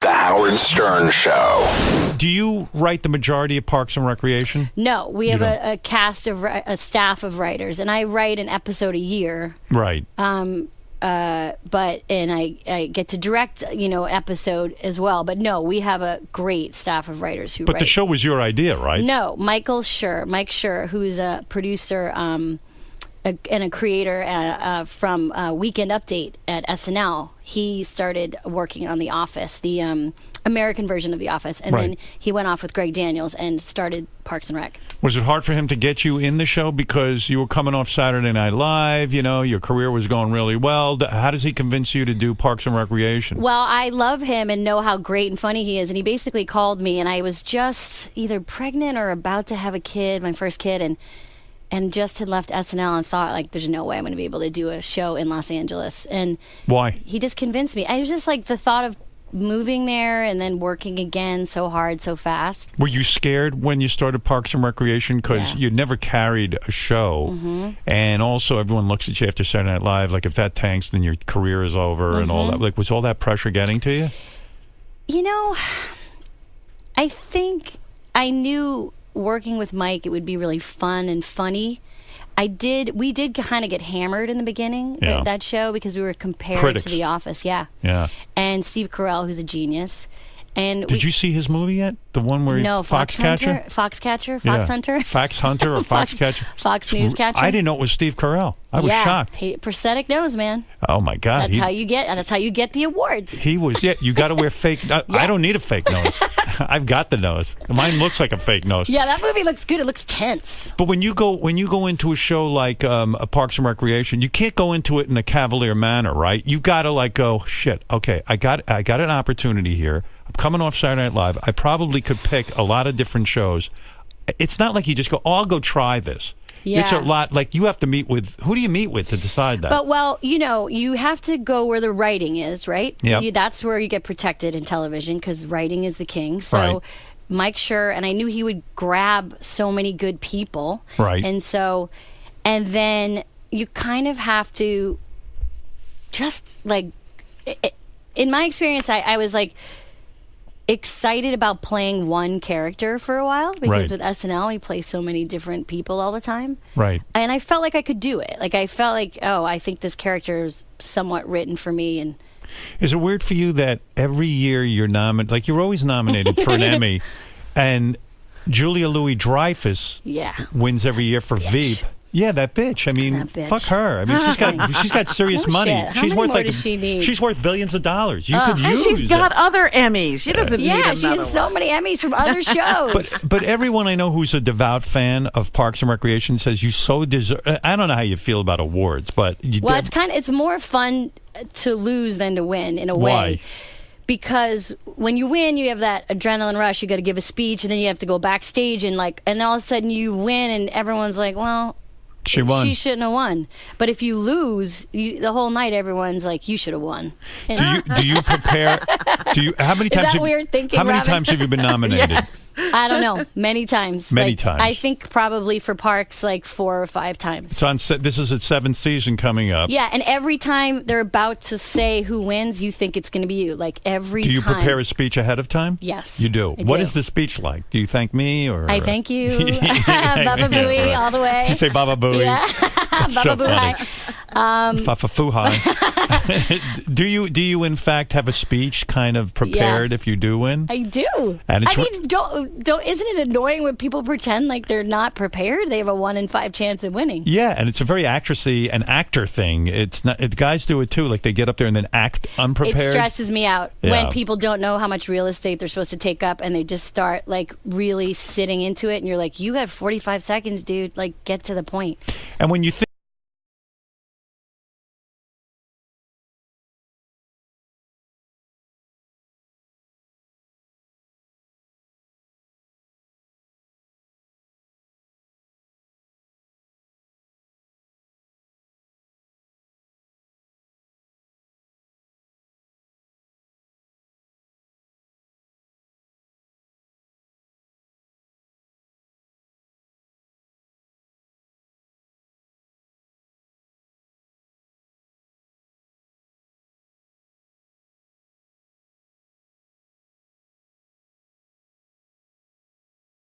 The Howard Stern Show. Do you write the majority of Parks and Recreation? No, we have a cast of a staff of writers, and I write an episode a year. Right. But I get to direct, episode as well. But no, we have a great staff of writers who. But the show was your idea, right? No, Mike Schur, who's a producer and a creator from Weekend Update at SNL. He started working on The Office, the American version of The Office, and then he went off with Greg Daniels and started Parks and Rec. Was it hard for him to get you in the show because you were coming off Saturday Night Live, your career was going really well? How does he convince you to do Parks and Recreation? Well, I love him and know how great and funny he is, and he basically called me, and I was just either pregnant or about to have a kid, my first kid, and just had left SNL and thought, like, there's no way I'm going to be able to do a show in Los Angeles. And why? He just convinced me. I was just like, the thought of moving there and then working again so hard, so fast. Were you scared when you started Parks and Recreation? Because you never carried a show. Mm-hmm. And also, everyone looks at you after Saturday Night Live, like, if that tanks, then your career is over and all that. Like, was all that pressure getting to you? I think I knew working with Mike, it would be really fun and funny. We did kind of get hammered in the beginning, that show, because we were compared to The Office. Yeah. And Steve Carell, who's a genius. And did you see his movie yet? The one where Foxcatcher? Fox Hunter? Fox Hunter or Foxcatcher? Fox Newscatcher. I didn't know it was Steve Carell. I was shocked. Prosthetic nose, man. Oh my God. That's how you get the awards. He was you got to wear fake I don't need a fake nose. I've got the nose. Mine looks like a fake nose. Yeah, that movie looks good. It looks tense. But when you go into a show like a Parks and Recreation, you can't go into it in a cavalier manner, right? You got to go, shit, okay, I got an opportunity here. I'm coming off Saturday Night Live. I probably could pick a lot of different shows. It's not like you just go, I'll go try this. Yeah. It's a lot. Like, you have to meet with, who do you meet with to decide that? But, you have to go where the writing is, right? Yeah. That's where you get protected in television, because writing is the king. So Mike Schur, and I knew he would grab so many good people. Right. And then you kind of have to just, like, in my experience, I was, like, excited about playing one character for a while, because with SNL we play so many different people all the time, and I felt like I could do it. Like, I felt like, I think this character is somewhat written for me. And is it weird for you that every year you're nominated, like, you're always nominated for an Emmy, and Julia Louis-Dreyfus wins every year for Veep? Yeah, that bitch. I mean, fuck her. I mean, she's got serious money. Shit. She's worth does she need? She's worth billions of dollars. You could use she's got other Emmys. She doesn't need another she has so many Emmys from other shows. But everyone I know who's a devout fan of Parks and Recreation says you so deserve. I don't know how you feel about awards, but it's more fun to lose than to win in a way. Why? Because when you win, you have that adrenaline rush. You got to give a speech, and then you have to go backstage, and all of a sudden you win, and everyone's like, well, she won. She shouldn't have won. But if you lose, the whole night everyone's like, you should have won. And do you prepare? How many times? Is that weird thinking, How many Robin? times have you been nominated? Yes. I don't know. Many times. Many times. I think probably for Parks, 4 or 5 times. It's on. This is its 7th season coming up. Yeah, and every time they're about to say who wins, you think it's going to be you. Every time. Do you prepare a speech ahead of time? Yes. You do. I What do. is the speech like? Do you thank me or? I thank you. Baba Booey all the way. You say Baba Booey. Yeah. So Baba Booey. Fafafuhai. Do you in fact have a speech kind of prepared if you do win? I do. And isn't it annoying when people pretend like they're not prepared? They have a 1 in 5 chance of winning. Yeah, and it's a very actressy and actor thing. It's not. Guys do it too. Like, they get up there and then act unprepared. It stresses me out when people don't know how much real estate they're supposed to take up, and they just start really sitting into it. And you're like, you have 45 seconds, dude. Get to the point. And when you think